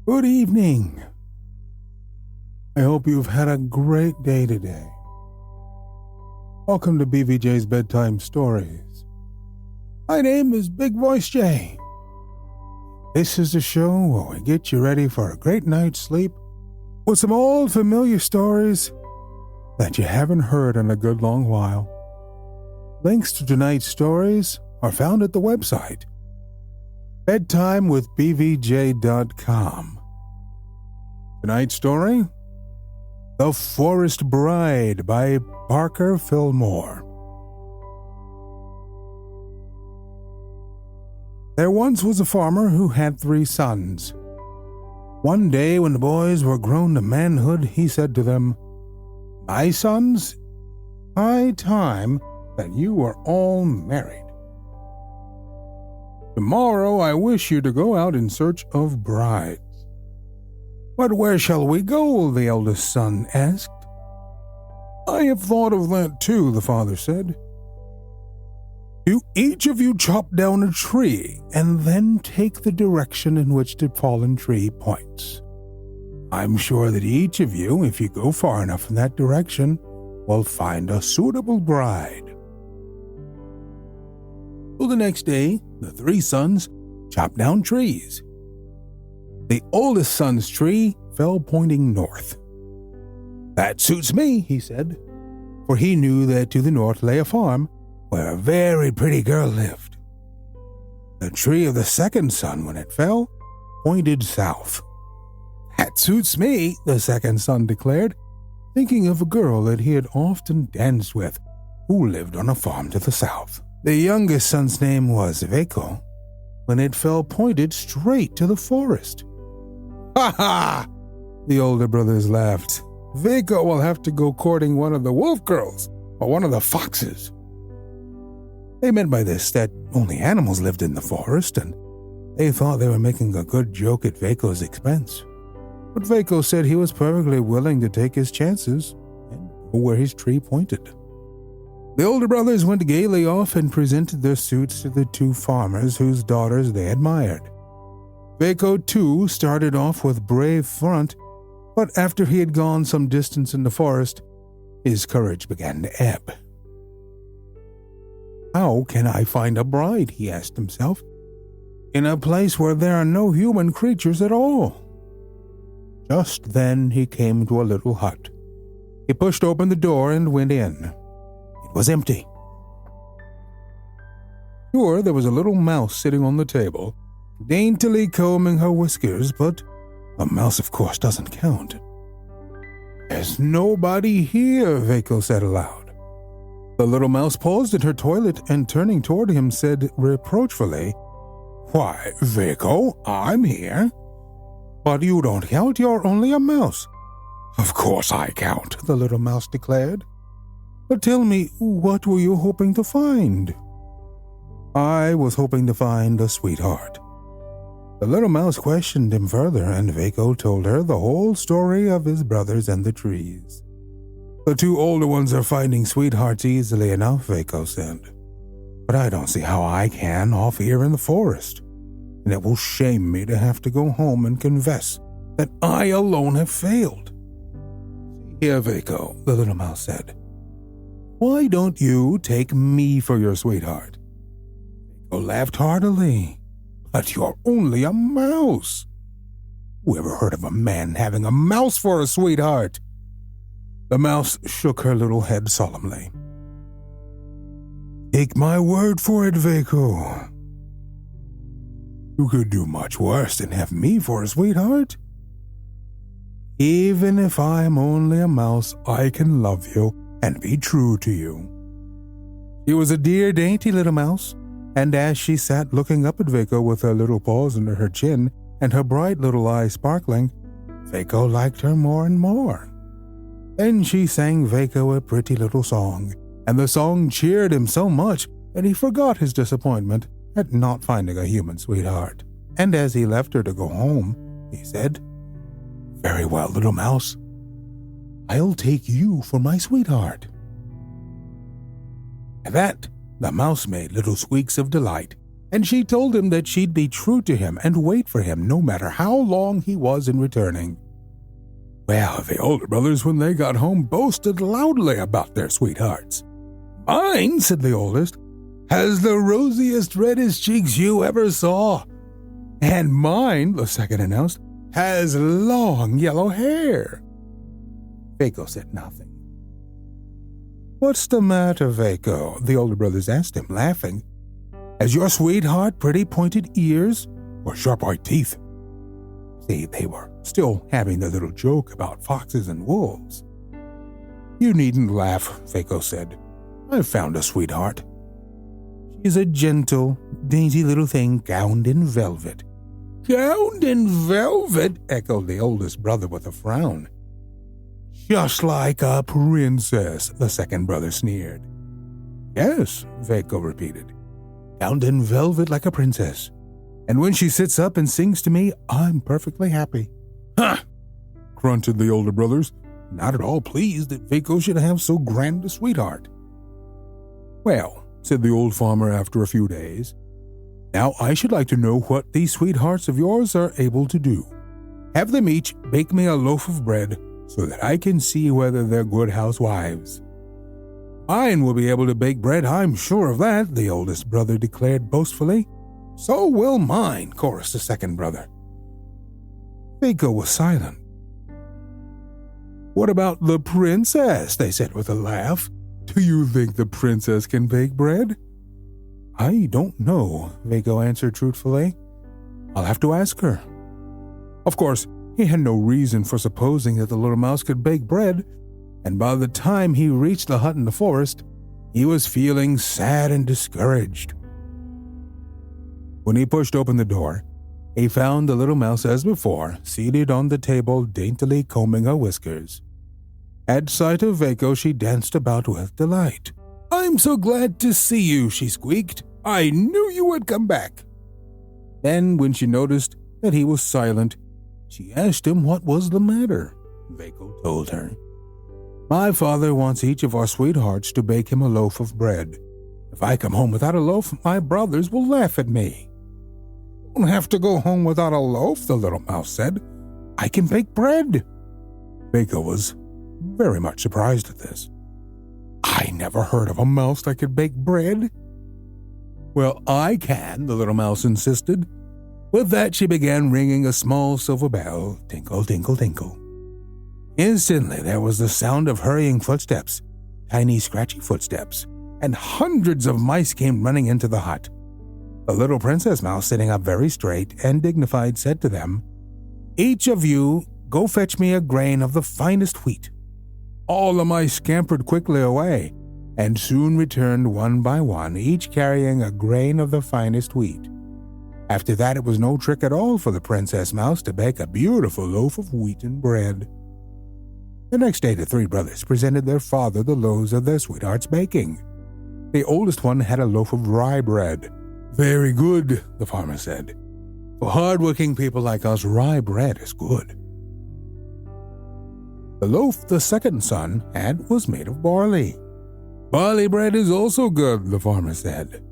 Good evening. I hope you've had a great day today. Welcome to BVJ's Bedtime Stories. My name is Big Voice J. This is the show where we get you ready for a great night's sleep with some old familiar stories that you haven't heard in a good long while. Links to tonight's stories are found at the website bedtimewithbvj.com. Tonight's story: The Forest Bride by Parker Filmore. There once was a farmer who had 3 sons. One day when the boys were grown to manhood, he said to them, "My sons, high time that you are all married. Tomorrow I wish you to go out in search of brides." "But where shall we go?" the eldest son asked. "I have thought of that too," the father said. "Do each of you chop down a tree and then take the direction in which the fallen tree points. I'm sure that each of you, if you go far enough in that direction, will find a suitable bride." So the next day, the 3 sons chopped down trees. The oldest son's tree fell pointing north. "That suits me," he said, for he knew that to the north lay a farm where a very pretty girl lived. The tree of the second son, when it fell, pointed south. "That suits me," the second son declared, thinking of a girl that he had often danced with, who lived on a farm to the south. The youngest son's name was Veko. When it fell, pointed straight to the forest. "Ha ha!" the older brothers laughed. "Veko will have to go courting one of the wolf girls or one of the foxes." They meant by this that only animals lived in the forest, and they thought they were making a good joke at Veko's expense. But Veko said he was perfectly willing to take his chances and go where his tree pointed. The older brothers went gaily off and presented their suits to the 2 farmers whose daughters they admired. Veko, too, started off with brave front, but after he had gone some distance in the forest, his courage began to ebb. "How can I find a bride?" he asked himself, "in a place where there are no human creatures at all?" Just then he came to a little hut. He pushed open the door and went in. It was empty. Sure, there was a little mouse sitting on the table, daintily combing her whiskers, but a mouse, of course, doesn't count. "There's nobody here," Veko said aloud. The little mouse paused in her toilet and, turning toward him, said reproachfully, "Why, Veko, I'm here." "But you don't count, you're only a mouse." "Of course I count," the little mouse declared. "But tell me, what were you hoping to find?" "I was hoping to find a sweetheart." The little mouse questioned him further, and Veko told her the whole story of his brothers and the trees. "The 2 older ones are finding sweethearts easily enough," Veko said. "But I don't see how I can off here in the forest, and it will shame me to have to go home and confess that I alone have failed." "Here, Veko," the little mouse said. "Why don't you take me for your sweetheart?" Veko laughed heartily. "But you're only a mouse. Who ever heard of a man having a mouse for a sweetheart?" The mouse shook her little head solemnly. "Take my word for it, Veko. You could do much worse than have me for a sweetheart. Even if I'm only a mouse, I can love you and be true to you." She was a dear, dainty little mouse, and as she sat looking up at Veko with her little paws under her chin and her bright little eyes sparkling, Veko liked her more and more. Then she sang Veko a pretty little song, and the song cheered him so much that he forgot his disappointment at not finding a human sweetheart. And as he left her to go home, he said, "Very well, little mouse. I'll take you for my sweetheart." At that, the mouse made little squeaks of delight and she told him that she'd be true to him and wait for him no matter how long he was in returning. Well, the older brothers, when they got home, boasted loudly about their sweethearts. "Mine," said the oldest, "has the rosiest, reddest cheeks you ever saw. And mine," the second announced, "has long yellow hair." Vaco said nothing. "What's the matter, Vaco?" the older brothers asked him, laughing. "Has your sweetheart pretty pointed ears or sharp white teeth?" See, they were still having their little joke about foxes and wolves. "You needn't laugh," Vaco said. "I've found a sweetheart. She's a gentle, dainty little thing gowned in velvet." "Gowned in velvet?" echoed the oldest brother with a frown. "Just like a princess," the second brother sneered. "Yes," Vaco repeated. "Gowned in velvet like a princess. And when she sits up and sings to me, I'm perfectly happy." "Huh!" grunted the older brothers, not at all pleased that Vaco should have so grand a sweetheart. "Well," said the old farmer after a few days, "now I should like to know what these sweethearts of yours are able to do. Have them each bake me a loaf of bread so that I can see whether they're good housewives." "Mine will be able to bake bread, I'm sure of that," the oldest brother declared boastfully. "So will mine," chorused the second brother. Vaco was silent. "What about the princess?" they said with a laugh. "Do you think the princess can bake bread?" "I don't know," Vaco answered truthfully. "I'll have to ask her." Of course, he had no reason for supposing that the little mouse could bake bread, and by the time he reached the hut in the forest, he was feeling sad and discouraged. When he pushed open the door, he found the little mouse as before, seated on the table, daintily combing her whiskers. At sight of Vaco, she danced about with delight. "I'm so glad to see you," she squeaked. "I knew you would come back." Then, when she noticed that he was silent, she asked him what was the matter. Vaco told her. "My father wants each of our sweethearts to bake him a loaf of bread. If I come home without a loaf, my brothers will laugh at me." "You don't have to go home without a loaf," the little mouse said. "I can bake bread." Vaco was very much surprised at this. "I never heard of a mouse that could bake bread." "Well, I can," the little mouse insisted. With that, she began ringing a small silver bell, tinkle, tinkle, tinkle. Instantly, there was the sound of hurrying footsteps, tiny scratchy footsteps, and hundreds of mice came running into the hut. The little princess mouse, sitting up very straight and dignified, said to them, "Each of you go fetch me a grain of the finest wheat." All the mice scampered quickly away, and soon returned one by one, each carrying a grain of the finest wheat. After that, it was no trick at all for the princess mouse to bake a beautiful loaf of wheaten bread. The next day, the three brothers presented their father the loaves of their sweethearts' baking. The oldest one had a loaf of rye bread. "Very good," the farmer said. "For hard-working people like us, rye bread is good." The loaf the second son had was made of barley. "Barley bread is also good," the farmer said.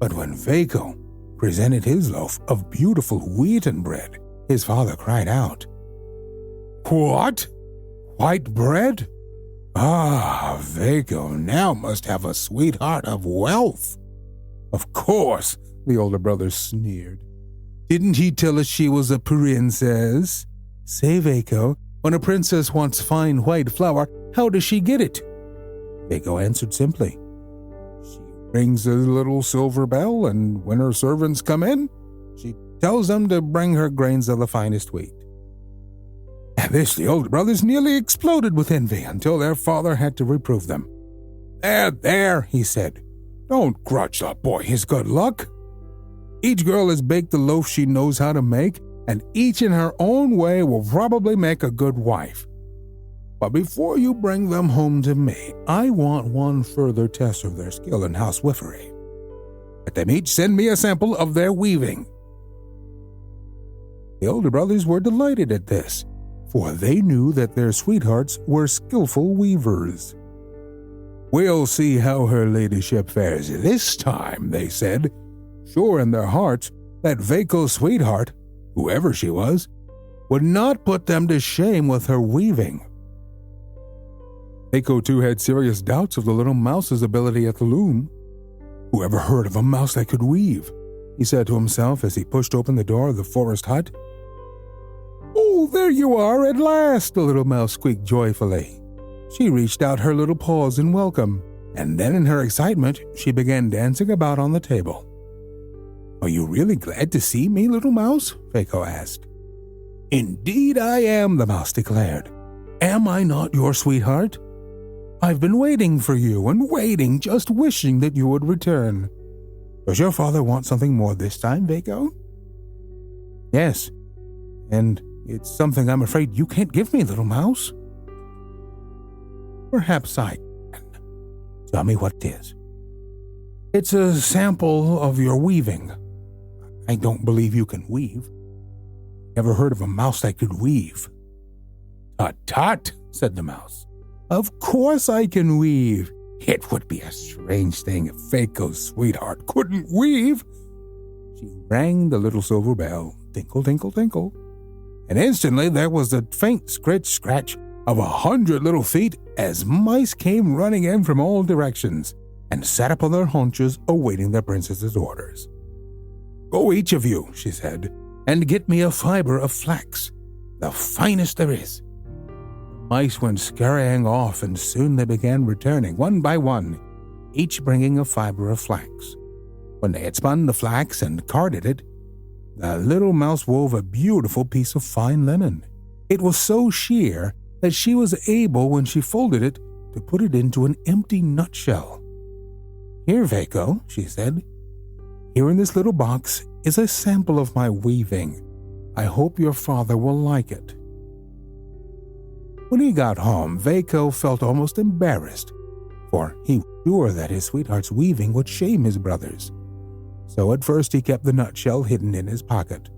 But when Vaco presented his loaf of beautiful wheaten bread, his father cried out, "What? White bread? Ah, Vaco now must have a sweetheart of wealth." "Of course," the older brother sneered. "Didn't he tell us she was a princess?" "Say, Vaco, when a princess wants fine white flour, how does she get it?" Vaco answered simply. "She rings a little silver bell, and when her servants come in, she tells them to bring her grains of the finest wheat." At this, the older brothers nearly exploded with envy until their father had to reprove them. There, he said. "Don't grudge the boy his good luck. Each girl has baked the loaf she knows how to make, and each in her own way will probably make a good wife. But before you bring them home to me, I want one further test of their skill in housewifery. Let them each send me a sample of their weaving." The older brothers were delighted at this, for they knew that their sweethearts were skillful weavers. "We'll see how her ladyship fares this time," they said, sure in their hearts that Vaco's sweetheart, whoever she was, would not put them to shame with her weaving. Vaco, too, had serious doubts of the little mouse's ability at the loom. Whoever heard of a mouse that could weave? He said to himself as he pushed open the door of the forest hut. "Oh, there you are at last," the little mouse squeaked joyfully. She reached out her little paws in welcome, and then in her excitement, she began dancing about on the table. "Are you really glad to see me, little mouse?" Vaco asked. "Indeed I am," the mouse declared. "Am I not your sweetheart? I've been waiting for you and waiting, just wishing that you would return. Does your father want something more this time, Vaco?" "Yes, and it's something I'm afraid you can't give me, little mouse." "Perhaps I can. Tell me what it is." "It's a sample of your weaving. I don't believe you can weave. Never heard of a mouse that could weave." "Tut, tut," said the mouse. "Of course I can weave. It would be a strange thing if Vaco's sweetheart couldn't weave." She rang the little silver bell, tinkle, tinkle, tinkle, and instantly there was the faint scratch of 100 little feet as mice came running in from all directions and sat up on their haunches awaiting their princess's orders. "Go, each of you," she said, "and get me a fiber of flax, the finest there is." The mice went scurrying off, and soon they began returning, one by one, each bringing a fiber of flax. When they had spun the flax and carded it, the little mouse wove a beautiful piece of fine linen. It was so sheer that she was able, when she folded it, to put it into an empty nutshell. "Here, Vaco," she said. "Here in this little box is a sample of my weaving. I hope your father will like it." When he got home, Vaco felt almost embarrassed, for he was sure that his sweetheart's weaving would shame his brothers. So at first he kept the nutshell hidden in his pocket.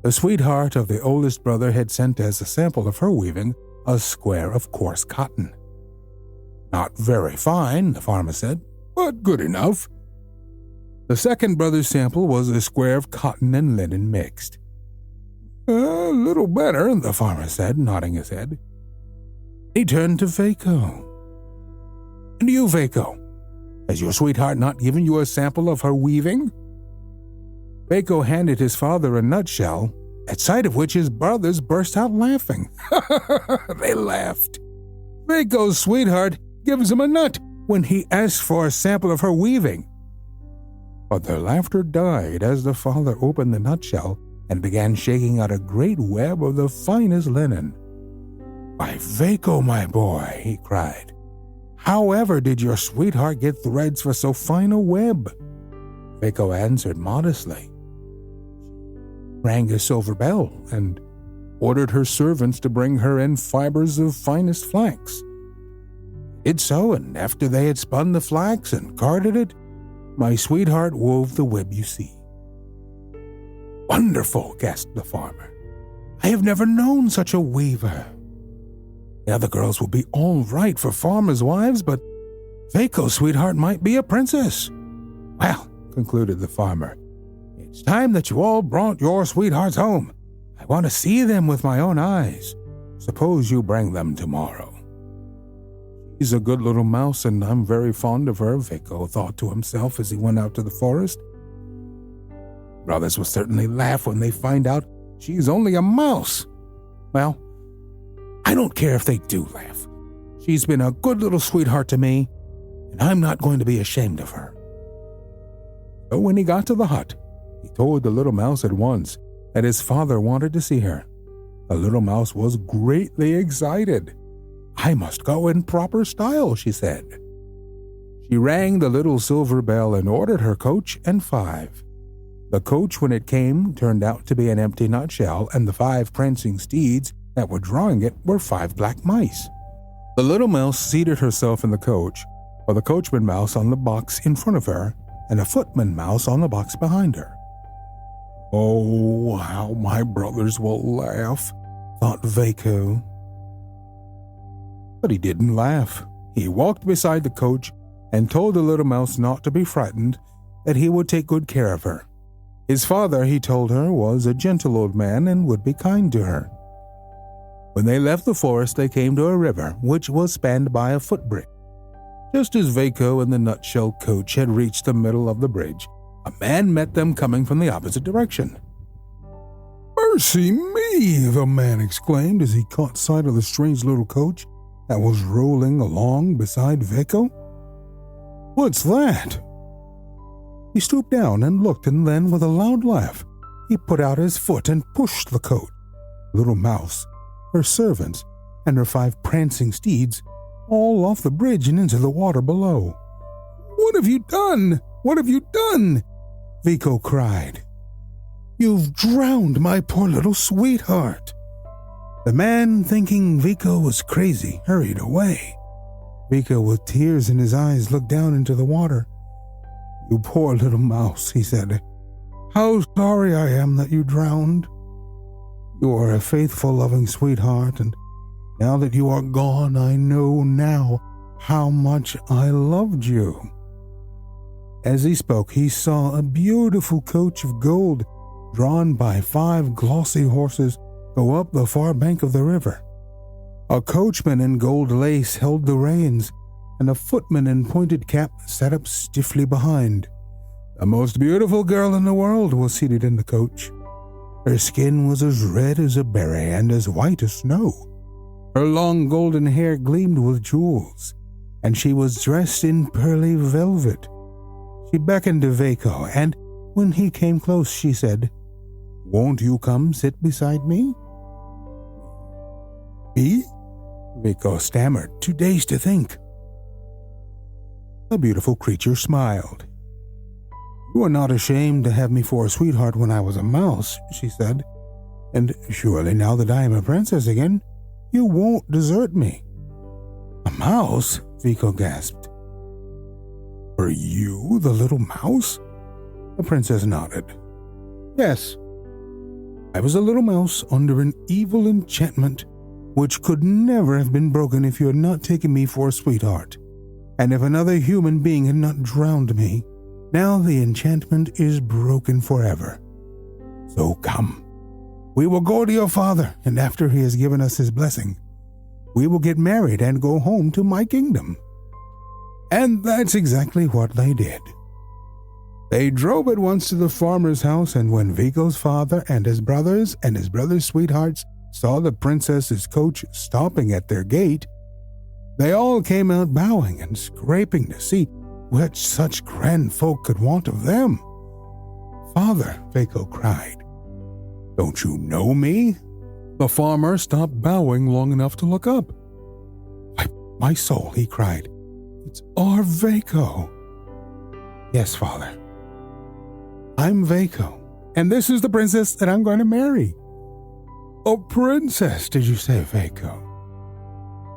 The sweetheart of the oldest brother had sent as a sample of her weaving a square of coarse cotton. "Not very fine," the farmer said, "but good enough." The second brother's sample was a square of cotton and linen mixed. "A little better," the farmer said, nodding his head. He turned to Vaco. "And you, Vaco, has your sweetheart not given you a sample of her weaving?" Vaco handed his father a nutshell, at sight of which his brothers burst out laughing. They laughed. Vaco's sweetheart gives him a nut when he asks for a sample of her weaving. But their laughter died as the father opened the nutshell and began shaking out a great web of the finest linen. "Why, Vaco, my boy," he cried, "however did your sweetheart get threads for so fine a web?" Vaco answered modestly. Rang a silver bell and ordered her servants to bring her in fibers of finest flax. Did so, and after they had spun the flax and carded it, my sweetheart wove the web you see. "Wonderful," gasped the farmer. "I have never known such a weaver. The other girls will be all right for farmers' wives, but Vaco's sweetheart might be a princess. Well," concluded the farmer, "it's time that you all brought your sweethearts home. I want to see them with my own eyes. Suppose you bring them tomorrow." "She's a good little mouse, and I'm very fond of her," Vaco thought to himself as he went out to the forest. "Brothers will certainly laugh when they find out she's only a mouse. Well, I don't care if they do laugh. She's been a good little sweetheart to me, and I'm not going to be ashamed of her." So when he got to the hut, he told the little mouse at once that his father wanted to see her. The little mouse was greatly excited. "I must go in proper style," she said. She rang the little silver bell and ordered her coach and 5. The coach, when it came, turned out to be an empty nutshell, and the 5 prancing steeds that were drawing it were 5 black mice. The little mouse seated herself in the coach, while the coachman mouse on the box in front of her, and a footman mouse on the box behind her. "Oh, how my brothers will laugh," thought Vaco. But he didn't laugh. He walked beside the coach and told the little mouse not to be frightened, that he would take good care of her. His father, he told her, was a gentle old man and would be kind to her. When they left the forest, they came to a river, which was spanned by a footbridge. Just as Vaco and the nutshell coach had reached the middle of the bridge, a man met them coming from the opposite direction. "Mercy me!" the man exclaimed as he caught sight of the strange little coach that was rolling along beside Vaco. "What's that?" He stooped down and looked, and then, with a loud laugh, he put out his foot and pushed the coach. Little Mouse, her servants, and her 5 prancing steeds all off the bridge and into the water below. "What have you done? What have you done?" Vico cried. "You've drowned my poor little sweetheart." The man, thinking Vico was crazy, hurried away. Vico, with tears in his eyes, looked down into the water. "You poor little mouse," he said. "How sorry I am that you drowned. You are a faithful, loving sweetheart, and now that you are gone, I know now how much I loved you." As he spoke, he saw a beautiful coach of gold, drawn by 5 glossy horses, go up the far bank of the river. A coachman in gold lace held the reins, and a footman in pointed cap sat up stiffly behind. The most beautiful girl in the world was seated in the coach. Her skin was as red as a berry and as white as snow. Her long golden hair gleamed with jewels, and she was dressed in pearly velvet. She beckoned to Vaco, and when he came close, she said, "Won't you come sit beside me?" "Me?" Vaco stammered, too dazed to think. The beautiful creature smiled. "You are not ashamed to have me for a sweetheart when I was a mouse," she said. "And surely now that I am a princess again, you won't desert me." "A mouse?" Vico gasped. "Were you the little mouse?" The princess nodded. "Yes. I was a little mouse under an evil enchantment which could never have been broken if you had not taken me for a sweetheart, and if another human being had not drowned me. Now the enchantment is broken forever. So come, we will go to your father, and after he has given us his blessing, we will get married and go home to my kingdom." And that's exactly what they did. They drove at once to the farmer's house, and when Vico's father and his brothers' sweethearts saw the princess's coach stopping at their gate, they all came out bowing and scraping to see what such grand folk could want of them. "Father," Vaco cried, "don't you know me?" The farmer stopped bowing long enough to look up. My soul," he cried, "it's our Vaco." "Yes, Father. I'm Vaco, and this is the princess that I'm going to marry." "A princess, did you say, Vaco?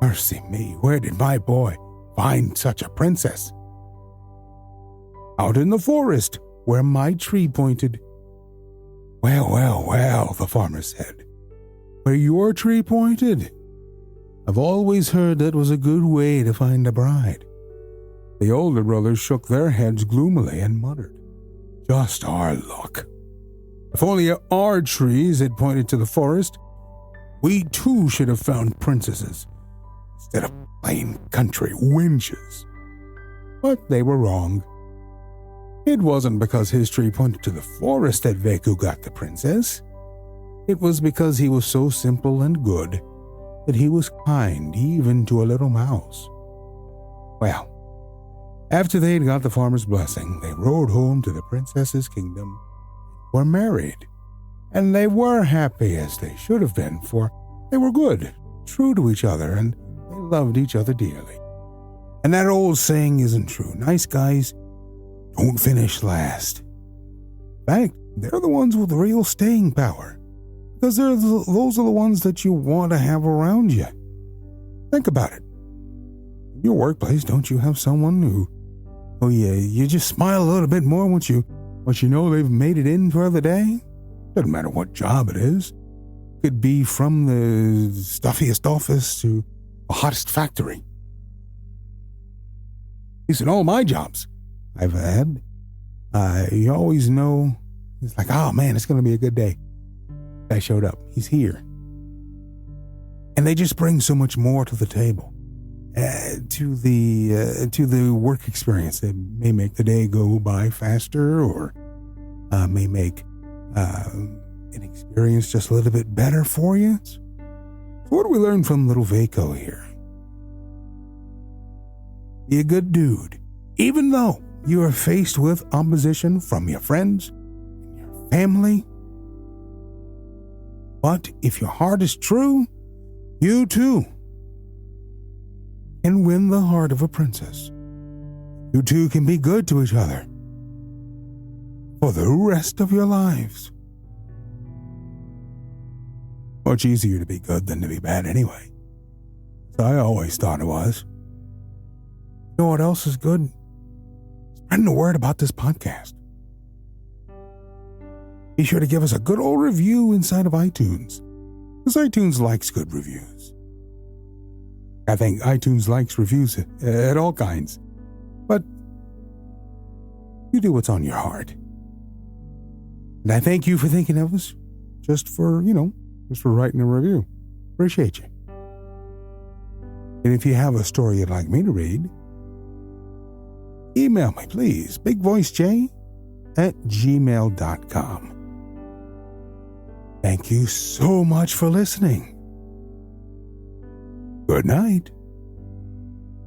Mercy me, where did my boy find such a princess?" "Out in the forest, where my tree pointed." Well, well, well," the farmer said. "Where your tree pointed? I've always heard that was a good way to find a bride." The older brothers shook their heads gloomily and muttered, "Just our luck. If only our trees had pointed to the forest, we too should have found princesses instead of plain country wenches." But they were wrong. It wasn't because his tree pointed to the forest that Vaco got the princess. It was because he was so simple and good that he was kind even to a little mouse. Well, after they had got the farmer's blessing, they rode home to the princess's kingdom, were married, and they were happy as they should have been, for they were good, true to each other, and they loved each other dearly. And that old saying isn't true. Nice guys don't finish last. In fact, they're the ones with real staying power, because those are the ones that you want to have around you. Think about it. In your workplace, don't you have someone who you just smile a little bit more once you know they've made it in for the day? Doesn't matter what job it is. Could be from the stuffiest office to the hottest factory. At least in all my jobs I've had, You always know, it's like, oh man, it's going to be a good day. Guy showed up. He's here. And they just bring so much more to the table, to the work experience. They may make the day go by faster, or may make an experience just a little bit better for you. So what do we learn from little Vaco here? Be a good dude, even though you are faced with opposition from your friends and your family. But if your heart is true, you too can win the heart of a princess. You two can be good to each other for the rest of your lives. Much easier to be good than to be bad anyway. So I always thought it was. You know what else is good? Spreading the word about this podcast. Be sure to give us a good old review inside of iTunes, because iTunes likes good reviews. I think iTunes likes reviews at all kinds, but you do what's on your heart. And I thank you for thinking of us, just for writing a review. Appreciate you. And if you have a story you'd like me to read, email me, please, bigvoicej@gmail.com. Thank you so much for listening. Good night.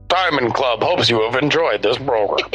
Diamond Club hopes you have enjoyed this program.